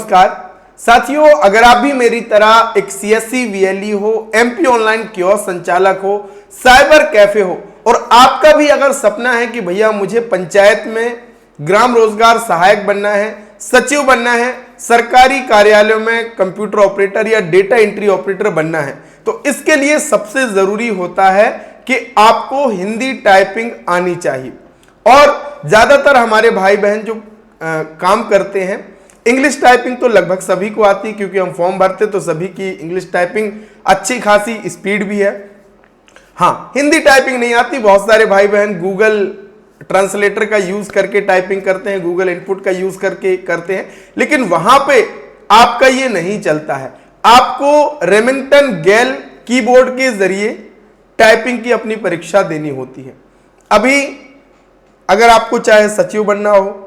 नमस्कार साथियों, अगर आप भी मेरी तरह एक सीएससी वीएलई हो, एमपी ऑनलाइन कियोस्क संचालक हो, साइबर कैफे हो और आपका भी अगर सपना है कि भैया मुझे पंचायत में ग्राम रोजगार सहायक बनना है, सचिव बनना है, सरकारी कार्यालयों में कंप्यूटर ऑपरेटर या डेटा एंट्री ऑपरेटर बनना है, तो इसके लिए सबसे जरूरी होता है कि आपको हिंदी टाइपिंग आनी चाहिए। और ज्यादातर हमारे भाई बहन जो काम करते हैं, इंग्लिश टाइपिंग तो लगभग सभी को आती है क्योंकि हम फॉर्म भरते तो सभी की इंग्लिश टाइपिंग अच्छी खासी स्पीड भी है। हाँ, हिंदी टाइपिंग नहीं आती। बहुत सारे भाई बहन गूगल ट्रांसलेटर का यूज करके टाइपिंग करते हैं, गूगल इनपुट का यूज करके करते हैं, लेकिन वहां पे आपका ये नहीं चलता है। आपको रेमिंगटन गैल कीबोर्ड के जरिए टाइपिंग की अपनी परीक्षा देनी होती है। अभी अगर आपको चाहे सचिव बनना हो,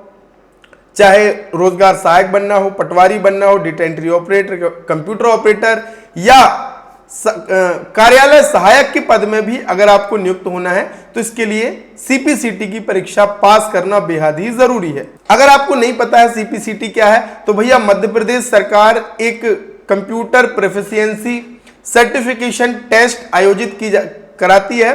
चाहे रोजगार सहायक बनना हो, पटवारी बनना हो, data entry operator, computer operator या कार्यालय सहायक के पद में भी अगर आपको नियुक्त होना है तो इसके लिए सीपीसीटी की परीक्षा पास करना बेहद ही जरूरी है। अगर आपको नहीं पता है सीपीसीटी क्या है तो भैया मध्य प्रदेश सरकार एक कंप्यूटर प्रोफिशिएंसी सर्टिफिकेशन टेस्ट आयोजित कराती है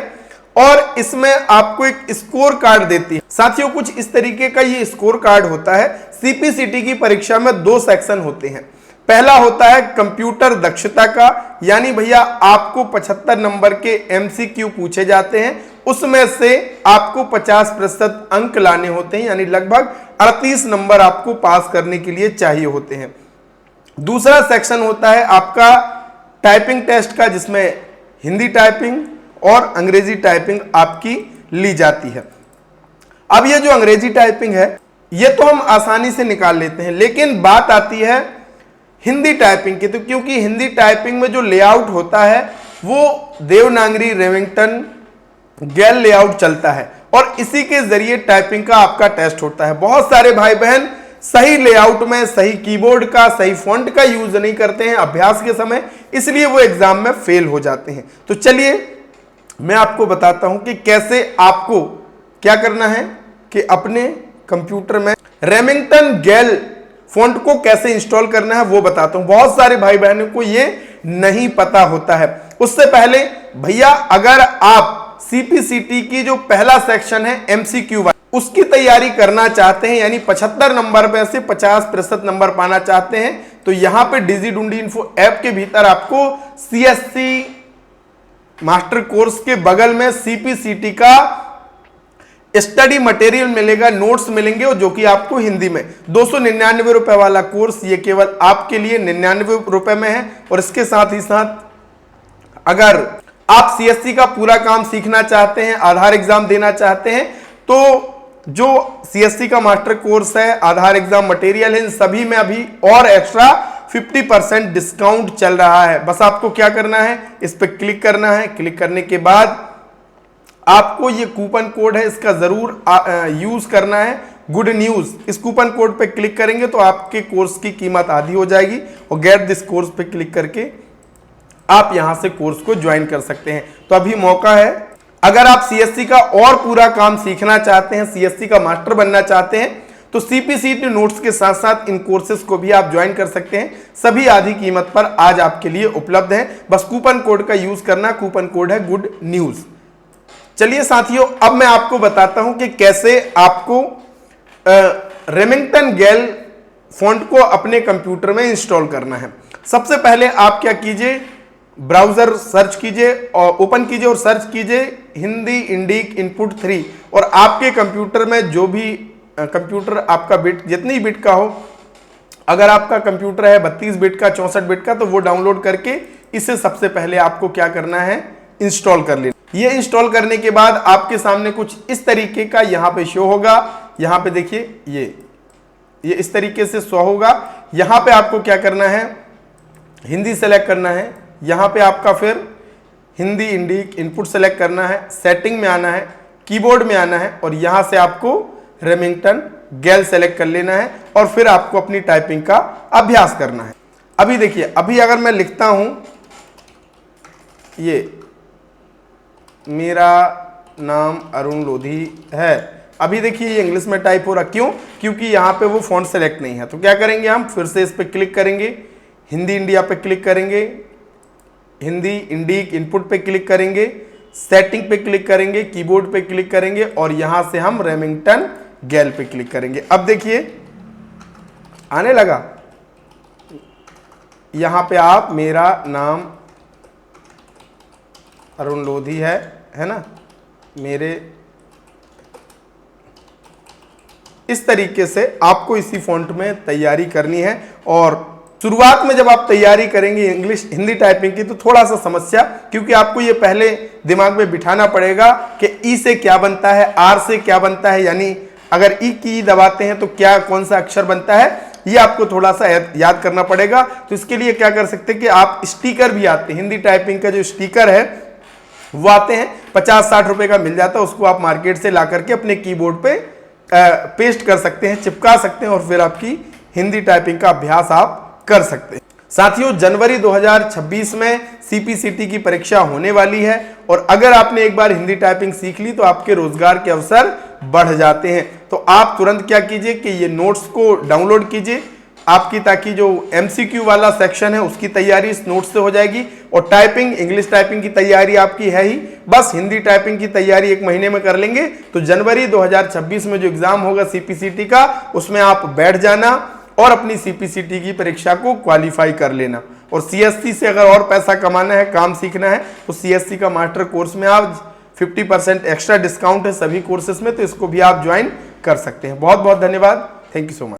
और इसमें आपको एक स्कोर कार्ड देती है। साथियों, कुछ इस तरीके का ये स्कोर कार्ड होता है। सीपीसीटी की परीक्षा में 2 सेक्शन होते हैं। पहला होता है कंप्यूटर दक्षता का, यानी भैया आपको 75 नंबर के एमसीक्यू पूछे जाते हैं, उसमें से आपको 50% अंक लाने होते हैं, यानी लगभग 38 नंबर आपको पास करने के लिए चाहिए होते हैं। दूसरा सेक्शन होता है आपका टाइपिंग टेस्ट का, जिसमें हिंदी टाइपिंग और अंग्रेजी टाइपिंग आपकी ली जाती है। अब ये जो अंग्रेजी टाइपिंग है ये तो हम आसानी से निकाल लेते हैं, लेकिन बात आती है हिंदी टाइपिंग की, तो क्योंकि हिंदी टाइपिंग में जो लेआउट होता है वो देवनागरी रेमिंगटन गैल लेआउट चलता है और इसी के जरिए टाइपिंग का आपका टेस्ट होता है। बहुत सारे भाई बहन सही लेआउट में, सही कीबोर्ड का, सही फॉन्ट का यूज नहीं करते हैं अभ्यास के समय, इसलिए वो एग्जाम में फेल हो जाते हैं। तो चलिए मैं आपको बताता हूं कि कैसे आपको क्या करना है कि अपने कंप्यूटर में रेमिंगटन गैल फॉन्ट को कैसे इंस्टॉल करना है वो बताता हूं। बहुत सारे भाई बहनों को ये नहीं पता होता है। उससे पहले भैया अगर आप सीपीसीटी की जो पहला सेक्शन है एमसीक्यू उसकी तैयारी करना चाहते हैं, यानी 75 नंबर पे से 50% नंबर पाना चाहते हैं, तो यहां पे डिजी इन्फो ऐप के भीतर आपको सीएससी मास्टर कोर्स के बगल में सीपीसीटी का स्टडी मटेरियल मिलेगा, नोट्स मिलेंगे, और जो कि आपको हिंदी में 299 रुपए वाला कोर्स ये केवल आपके लिए 99 रुपए में है। और इसके साथ ही साथ अगर आप सीएससी का पूरा काम सीखना चाहते हैं, आधार एग्जाम देना चाहते हैं, तो जो सीएससी का मास्टर कोर्स है, आधार एग्जाम मटेरियल है, इन सभी में अभी और एक्स्ट्रा 50% डिस्काउंट चल रहा है। बस आपको क्या करना है, इस पर क्लिक करना है। क्लिक करने के बाद आपको ये कूपन कोड है, इसका जरूर यूज करना है, गुड न्यूज। इस कूपन कोड पे क्लिक करेंगे तो आपके कोर्स की कीमत आधी हो जाएगी और गेट दिस कोर्स पे क्लिक करके आप यहां से कोर्स को ज्वाइन कर सकते हैं। तो अभी मौका है, अगर आप सीएससी का और पूरा काम सीखना चाहते हैं, सीएससी का मास्टर बनना चाहते हैं, तो सीपीसीटी नोट्स के साथ साथ इन कोर्सेज को भी आप ज्वाइन कर सकते हैं। सभी आधी कीमत पर आज आपके लिए उपलब्ध है। बस कूपन कोड का यूज करना, कूपन कोड है गुड न्यूज। चलिए साथियों, अब मैं आपको बताता हूं कि कैसे आपको रेमिंगटन गैल फॉन्ट को अपने कंप्यूटर में इंस्टॉल करना है। सबसे पहले आप क्या कीजिए, ब्राउजर सर्च कीजिए और ओपन कीजिए और सर्च कीजिए हिंदी इंडिक इनपुट 3, और आपके कंप्यूटर में जो भी कंप्यूटर आपका बिट जितनी बिट का हो, अगर आपका कंप्यूटर है 32 बिट का, 64 बिट का, तो वो डाउनलोड करके इसे सबसे पहले आपको क्या करना है, इंस्टॉल कर लेना। ये इंस्टॉल करने के बाद आपके सामने कुछ इस तरीके का यहां पे शो होगा। यहां पे देखिए ये इस तरीके से शो होगा। यहां पे आपको क्या करना है, हिंदी सेलेक्ट करना है। यहां पे आपका फिर हिंदी इंडिक इनपुट सेलेक्ट करना है, सेटिंग में आना है, कीबोर्ड में आना है और यहां से आपको रेमिंगटन गैल सेलेक्ट कर लेना है और फिर आपको अपनी टाइपिंग का अभ्यास करना है। अभी देखिए, अभी अगर मैं लिखता हूं, ये मेरा नाम अरुण लोधी है, अभी देखिए ये इंग्लिश में टाइप हो रहा, क्यों? क्योंकि यहाँ पे वो फॉन्ट सेलेक्ट नहीं है। तो क्या करेंगे हम, फिर से इस पर क्लिक करेंगे, हिंदी इंडिया पे क्लिक करेंगे, हिंदी इंडिक इनपुट पे क्लिक करेंगे, सेटिंग पे क्लिक करेंगे, कीबोर्ड पे क्लिक करेंगे और यहां से हम रेमिंगटन गैल पे क्लिक करेंगे। अब देखिए आने लगा। यहां पे आप, मेरा नाम अरुण लोधी है ना, मेरे, इस तरीके से आपको इसी फॉन्ट में तैयारी करनी है। और शुरुआत में जब आप तैयारी करेंगे इंग्लिश हिंदी टाइपिंग की तो थोड़ा सा समस्या, क्योंकि आपको ये पहले दिमाग में बिठाना पड़ेगा कि ई से क्या बनता है, आर से क्या बनता है, यानी अगर ई की दबाते हैं तो क्या कौन सा अक्षर बनता है, ये आपको थोड़ा सा याद करना पड़ेगा। तो इसके लिए क्या कर सकते हैं कि आप स्टिकर भी आते हैं, हिंदी टाइपिंग का जो स्टिकर है वो आते हैं, 50-60 रुपए का मिल जाता है, उसको आप मार्केट से ला करके अपने कीबोर्ड पे पेस्ट कर सकते हैं, चिपका सकते हैं और फिर आपकी हिंदी टाइपिंग का अभ्यास आप कर सकते हैं। साथियों, जनवरी 2026 में सीपीसीटी की परीक्षा होने वाली है और अगर आपने एक बार हिंदी टाइपिंग सीख ली तो आपके रोजगार के अवसर बढ़ जाते हैं। तो आप तुरंत क्या कीजिए कि ये नोट्स को डाउनलोड कीजिए आपकी, ताकि जो एमसीक्यू वाला सेक्शन है उसकी तैयारी इस नोट से हो जाएगी और टाइपिंग, इंग्लिश टाइपिंग की तैयारी आपकी है ही, बस हिंदी टाइपिंग की तैयारी 1 महीने में कर लेंगे तो जनवरी 2026 में जो एग्जाम होगा सीपीसीटी का, उसमें आप बैठ जाना और अपनी सीपीसीटी की परीक्षा को क्वालिफाई कर लेना। और सीएससी से अगर और पैसा कमाना है, काम सीखना है, तो सीएससी का मास्टर कोर्स में आप 50% एक्स्ट्रा डिस्काउंट है सभी कोर्सेज में, तो इसको भी आप ज्वाइन कर सकते हैं। बहुत बहुत धन्यवाद, थैंक यू सो मच।